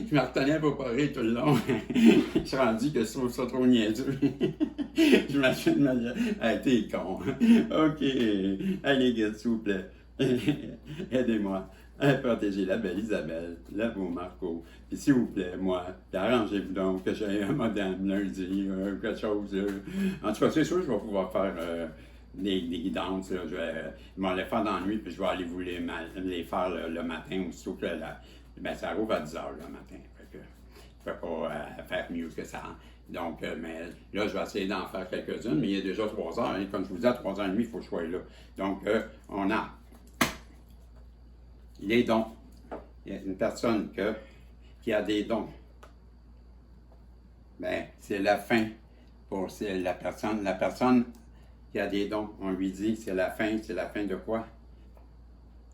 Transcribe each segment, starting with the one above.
Je me retenais pour pas rire tout le long. Je suis rendu que je trouve ça trop niaiseux. Je m'achète de me dire, hey, t'es con. OK. Allez, gars, s'il vous plaît. Aidez-moi à protéger la belle Isabelle, le beau Marco. Puis s'il vous plaît, moi, puis arrangez-vous donc que j'ai un modem lundi, quelque chose. En tout cas, c'est sûr que je vais pouvoir faire des guidances. Là. Ils vont les faire dans la nuit, puis je vais aller vous les faire le matin, aussitôt que ben, ça rouvre à 10 h le matin. Fait que je ne peux pas faire mieux que ça. Donc, mais là, je vais essayer d'en faire quelques-unes, mais il est déjà 3 h. Hein. Comme je vous dis, à 3 h 30, il faut que je sois là. Donc, on a les dons. Il y a une personne qui a des dons. Ben, c'est la fin pour la personne. La personne qui a des dons, on lui dit, c'est la fin de quoi?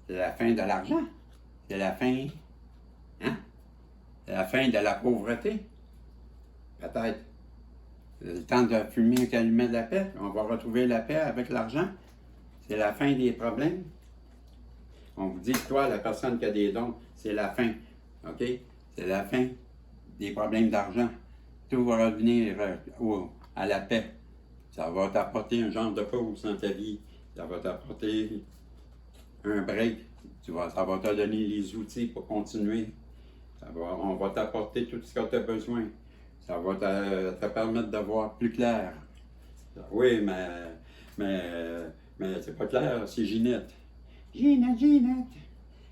C'est la fin de l'argent. C'est la fin, hein? C'est la fin de la pauvreté. Peut-être. C'est le temps de fumer un calumet de la paix. On va retrouver la paix avec l'argent. C'est la fin des problèmes. On vous dit que toi, la personne qui a des dons, c'est la fin. OK? C'est la fin des problèmes d'argent. Tout va revenir à la paix. Ça va t'apporter un genre de pause dans ta vie. Ça va t'apporter un break. Ça va te donner les outils pour continuer. On va t'apporter tout ce que tu as besoin. Ça va te permettre de voir plus clair. Oui, mais c'est pas clair, c'est Ginette. Ginette.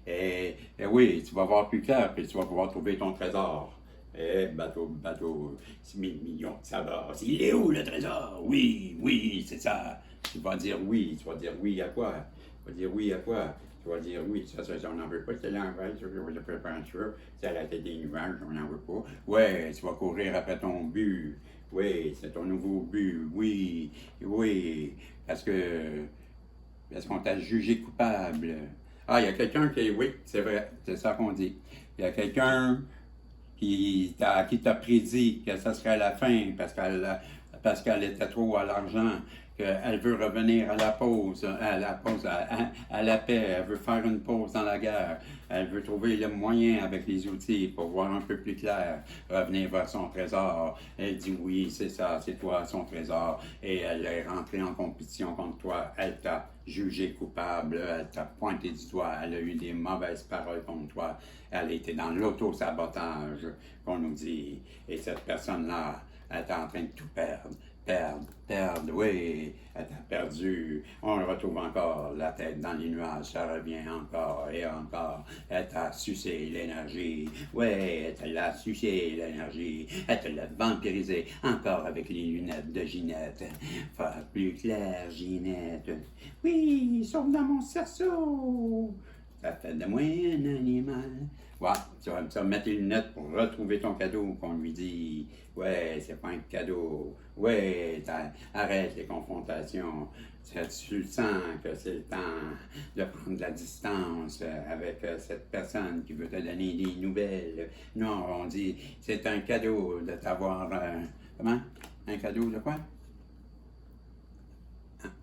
Et oui, tu vas voir plus clair, puis tu vas pouvoir trouver ton trésor. Bateau, 6 000 millions, ça va. Il est où le trésor? Oui, c'est ça. Tu vas dire oui à quoi? Tu vas dire oui à quoi? Tu vas dire oui, ça, on n'en veut pas, c'est l'envers, je prépare ça, c'est à la tête des nuages, on n'en veut pas. Ouais, tu vas courir après ton but. Oui, c'est ton nouveau but. Oui, parce qu'on t'a jugé coupable. Ah, il y a quelqu'un oui, c'est vrai, c'est ça qu'on dit. Il y a quelqu'un qui t'a prédit que ça serait la fin parce qu'elle était trop à l'argent, qu'elle veut revenir à la paix, elle veut faire une pause dans la guerre, elle veut trouver le moyen avec les outils pour voir un peu plus clair, revenir vers son trésor. Elle dit oui, c'est ça, c'est toi son trésor, et elle est rentrée en compétition contre toi, elle t'a jugé coupable, elle t'a pointé du doigt, elle a eu des mauvaises paroles contre toi, elle était dans l'auto-sabotage qu'on nous dit, et cette personne-là, elle est en train de tout perdre, oui, elle t'a perdu, on le retrouve encore, la tête dans les nuages, ça revient encore et encore, elle t'a sucé l'énergie, oui, elle te l'a sucé l'énergie, elle te l'a vampirisé, encore avec les lunettes de Ginette, faire plus clair, Ginette, oui, sauf dans mon cerceau, ça fait de moi un animal. Ouais, tu vas mettre les lunettes pour retrouver ton cadeau qu'on lui dit. Ouais, c'est pas un cadeau. Ouais, arrête les confrontations. Tu le sens que c'est le temps de prendre de la distance avec cette personne qui veut te donner des nouvelles. Non, on dit, c'est un cadeau de t'avoir... comment? Un cadeau de quoi?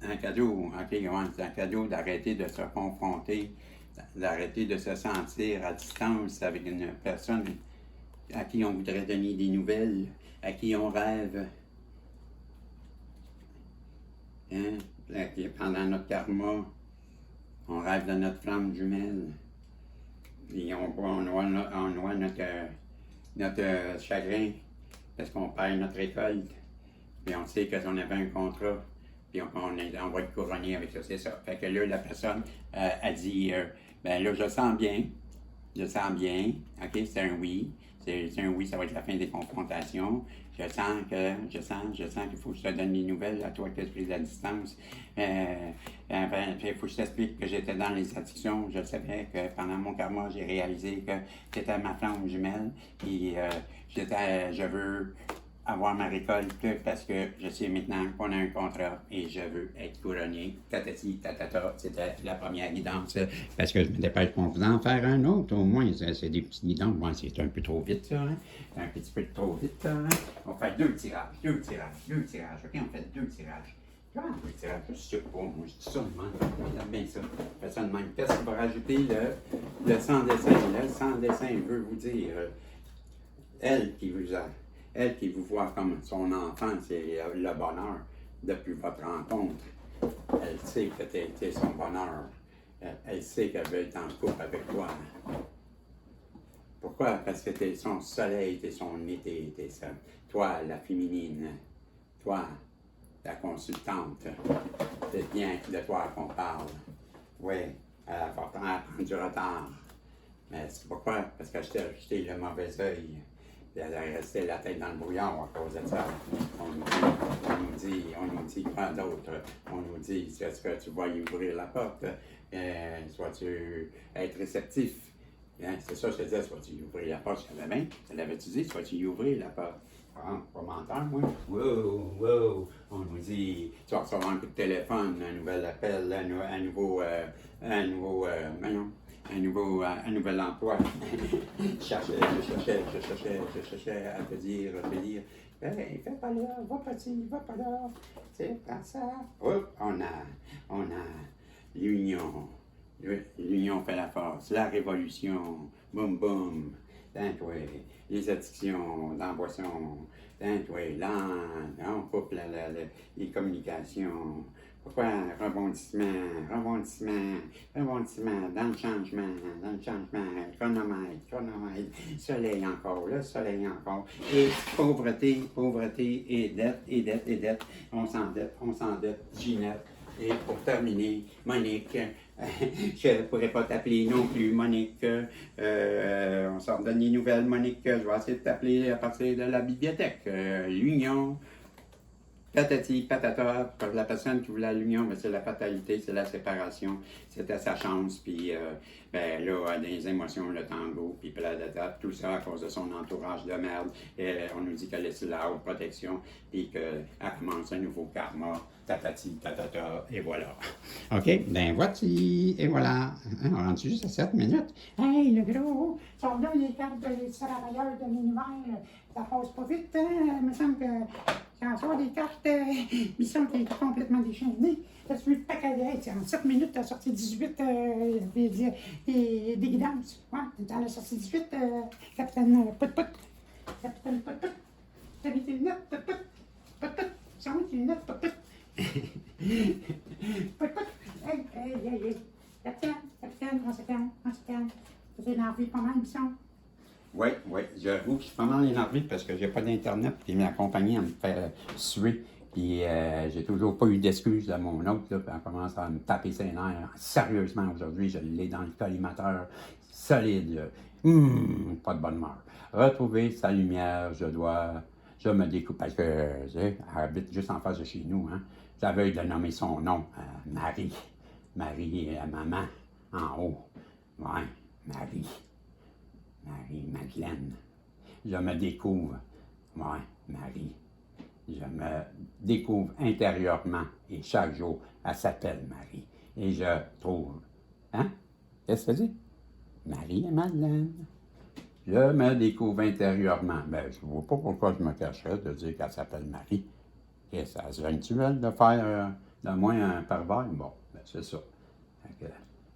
Un cadeau, ok, ouais, c'est un cadeau d'arrêter de se confronter, d'arrêter de se sentir à distance avec une personne à qui on voudrait donner des nouvelles, à qui on rêve. Hein? Pendant notre karma, on rêve de notre flamme jumelle. Et on noie notre chagrin parce qu'on perd notre récolte. Puis on sait qu'on avait un contrat. Puis on va être couronné avec ça, c'est ça. Fait que là, la personne a dit, ben là, je sens bien, ok, c'est un oui, ça va être la fin des confrontations. Je sens qu'il faut que je te donne des nouvelles à toi qui as pris de la distance. Il faut que je t'explique que j'étais dans les addictions. Je savais que pendant mon karma, j'ai réalisé que c'était ma flamme jumelle. Puis je veux avoir ma récolte parce que je sais maintenant qu'on a un contrat et je veux être couronné. Tatati, tatata, c'était la première guidance. Parce que je me dépêche pour vous en faire un autre, au moins. C'est des petites guidances. Bon, c'est un peu trop vite, ça. Hein? Un petit peu trop vite, ça. Hein? On fait deux tirages. OK, on fait deux tirages. Comment deux tirages? Je sais pas, moi, je dis ça de même. Regarde bien ça. Je fais ça de même. Qu'est-ce qu'on va rajouter le sans dessin? Le sans dessin veut vous dire elle qui vous a. Elle qui vous voit comme son enfant, c'est le bonheur depuis votre rencontre. Elle sait que tu es son bonheur. Elle sait qu'elle veut être en couple avec toi. Pourquoi? Parce que tu es son soleil, tu es son été, tu es ça. Toi, la féminine. Toi, la consultante. C'est bien de toi qu'on parle. Oui, elle va prendre du retard. Mais c'est pourquoi? Parce que je t'ai ajouté le mauvais œil. Elle a resté la tête dans le brouillard à cause de ça. On nous dit quoi d'autre? On nous dit, est-ce que tu vas y ouvrir la porte? Soit-tu être réceptif? Hein? C'est ça que je te disais, soit-tu y ouvrir la porte? Je savais bien, tu l'avais-tu dit, soit-tu y ouvrir la porte? Ah, pas menteur, moi. Wow. On nous dit, tu vas recevoir un coup de téléphone, un nouvel appel, un nouvel emploi. Je cherchais à te dire, hey, fais pas là, va pas là. Tu sais, prends ça. Hop, on a l'union. L'union fait la force, la révolution, boum boum. Toi, les addictions, dans la boisson, toi, on coupe les communications. Pourquoi rebondissement, dans le changement, chronomètre, soleil encore, le soleil encore, et pauvreté, et dette, on s'endette, Ginette. Et pour terminer, Monique, je ne pourrais pas t'appeler non plus, Monique. On sort de des nouvelles, Monique. Je vais essayer de t'appeler à partir de la bibliothèque. L'union, patati, patata. La personne qui voulait l'union, c'est la fatalité, c'est la séparation. C'était sa chance. Puis ben, là, elle a des émotions, le tango, puis tout ça à cause de son entourage de merde. Et on nous dit qu'elle est sur la haute protection, puis qu'elle commence un nouveau karma. Tatati, tatata, et voilà. OK, ben voici, et voilà. On rentre juste à 7 minutes. Hey, le gros, sors là les cartes des travailleurs de l'univers. Ça passe pas vite, hein? Il me semble que quand on sort des cartes, il me semble qu'elle est complètement déchaînée. T'as suivi le paquet en 7 minutes, t'as sorti 18 des guidances. Ouais, t'en as sorti 18, Capitaine Pout-Pout. Capitaine Pout-Pout. T'as mis tes lunettes, Pout-Pout. Pout-Pout. Ça où tes lunettes, Pout-Pout? Hey. Capitaine, on se calme. Vous énervé pas mal, mission. Oui, j'avoue que je suis pas mal énervé parce que j'ai pas d'internet et ma compagnie me fait suer. Puis j'ai toujours pas eu d'excuses de mon autre, là, puis elle commence à me taper ses nerfs. Sérieusement, aujourd'hui, je l'ai dans le collimateur solide, là. Pas de bonne humeur. Retrouver sa lumière, je me découpe parce que, elle habite juste en face de chez nous, hein. J'avais de nommer son nom, Marie, maman, en haut. Ouais, Marie-Madeleine. Je me découvre. Ouais, Marie. Je me découvre intérieurement et chaque jour, elle s'appelle Marie. Et je trouve. Hein? Qu'est-ce que ça dit? Marie et Madeleine. Je me découvre intérieurement. Ben, je ne vois pas pourquoi je me cacherais de dire qu'elle s'appelle Marie. Et ça se vient-tu, de faire de moi un pervers? Bon, ben, c'est ça. Que,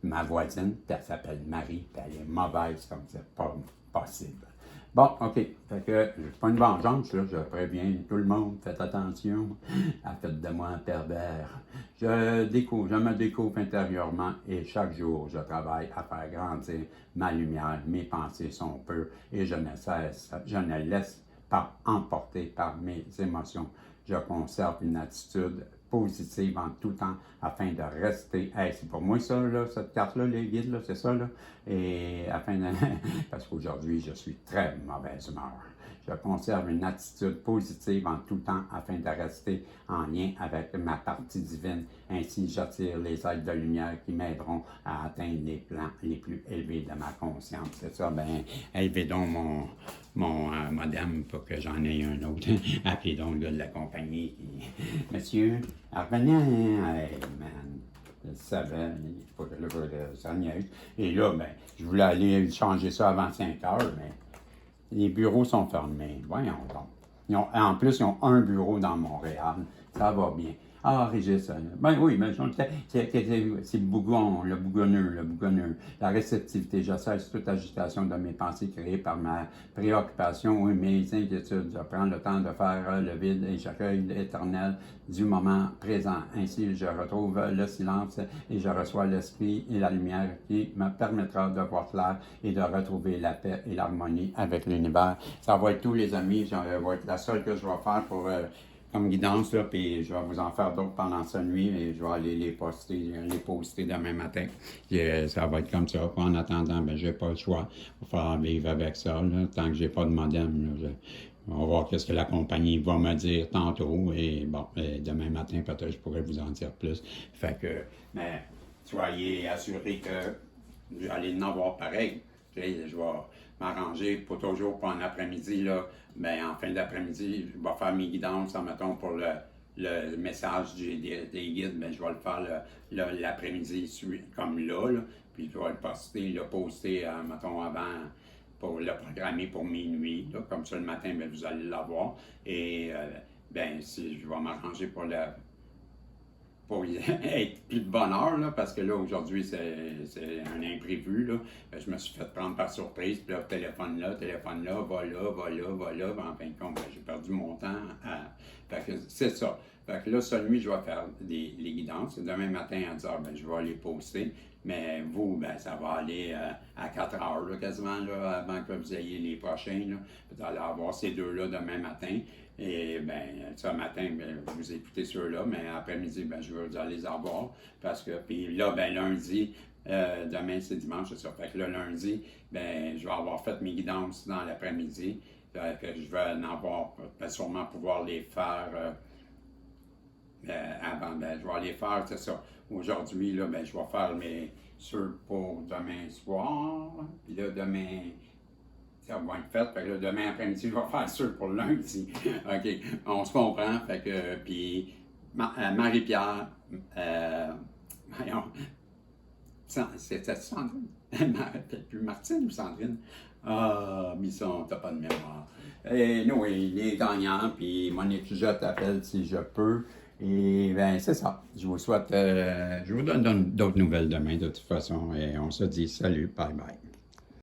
ma voisine, elle s'appelle Marie, puis elle est mauvaise comme c'est pas possible. Bon, OK. Fait que c'est pas une vengeance, là. Je préviens tout le monde. Faites attention. Faites de moi un pervers. Je me découvre intérieurement et chaque jour, je travaille à faire grandir ma lumière. Mes pensées sont pures et je ne laisse pas emporter par mes émotions. Je conserve une attitude positive en tout temps afin de rester. Hey, c'est pour moi ça, là, cette carte-là, les guides, là, c'est ça, là. Et afin de... Parce qu'aujourd'hui, je suis très mauvaise humeur. Je conserve une attitude positive en tout temps afin de rester en lien avec ma partie divine. Ainsi, j'attire les aides de lumière qui m'aideront à atteindre les plans les plus élevés de ma conscience. C'est ça, ben, élevez donc mon modem pour que j'en ai un autre. Appelez donc le gars de la compagnie. Monsieur, revenez, hey, man. Je savais, il faut que ça niaise. Et là, ben, je voulais aller changer ça avant 5 heures, mais les bureaux sont fermés. Voyons donc. En plus, ils ont un bureau dans Montréal. Ça va bien. Ah, Régis, ben oui, mais c'est le bougon, le bougonneux. La réceptivité, je cesse toute agitation de mes pensées créées par ma préoccupation ou mes inquiétudes. Je prends le temps de faire le vide et j'accueille l'éternel du moment présent. Ainsi, je retrouve le silence et je reçois l'esprit et la lumière qui me permettra de voir clair et de retrouver la paix et l'harmonie avec l'univers. Ça va être tout, les amis. Ça va être la seule que je vais faire pour comme guidance, là, puis je vais vous en faire d'autres pendant cette nuit et je vais aller les poster demain matin. Et, ça va être comme ça. En attendant, ben, j'ai pas le choix. Il va falloir vivre avec ça, là, tant que j'ai pas de modem. Là, on va voir qu'est-ce que la compagnie va me dire tantôt. Et bon, demain matin, peut-être je pourrais vous en dire plus. Fait que, mais soyez assurés que je vais aller en avoir pareil. Je vais m'arranger pour toujours pour un après-midi, là. Ben, en fin d'après-midi, je vais faire mes guidances, mettons, pour le message des guides, ben, je vais le faire l'après-midi, comme là, puis je vais le poster, mettons, avant, pour le programmer pour minuit, là, comme ça, le matin, ben, vous allez l'avoir, et, ben, si je vais m'arranger pour être plus de bonne heure, là, parce que là, aujourd'hui, c'est un imprévu, là. Je me suis fait prendre par surprise, puis là, téléphone là, va là, en fin de compte, ben, j'ai perdu mon temps. Fait que c'est ça. Fait que là, cette nuit, je vais faire les guidances. Demain matin, à 10h, ben, je vais les poster. Mais vous, ben, ça va aller à 4 heures, là, quasiment, là, avant que vous ayez les prochains, là. Vous allez avoir ces deux-là demain matin. Et bien, ce matin, ben, vous écoutez ceux-là, mais après-midi, ben, je vais les avoir. Parce que, puis là, ben, lundi, demain c'est dimanche, c'est ça. Fait que là, lundi, ben, je vais avoir fait mes guidances dans l'après-midi. Fait que je vais en avoir, ben, sûrement pouvoir les faire avant. Ben, je vais les faire, c'est ça. Aujourd'hui, là, ben, je vais faire mes ceux pour demain soir. Puis là, demain. Ça va être fait. Fait que là, demain après-midi, je vais faire ça pour lundi. OK, on se comprend. Fait que, puis, Marie-Pierre, voyons, c'était Sandrine? Peut-être plus Martine ou Sandrine? Ah, Bisson, t'as pas de mémoire. Et nous, il est gagnant, puis Monique, je t'appelle si je peux. Et bien, c'est ça. Je vous souhaite, je vous donne d'autres nouvelles demain de toute façon. Et on se dit salut, bye bye.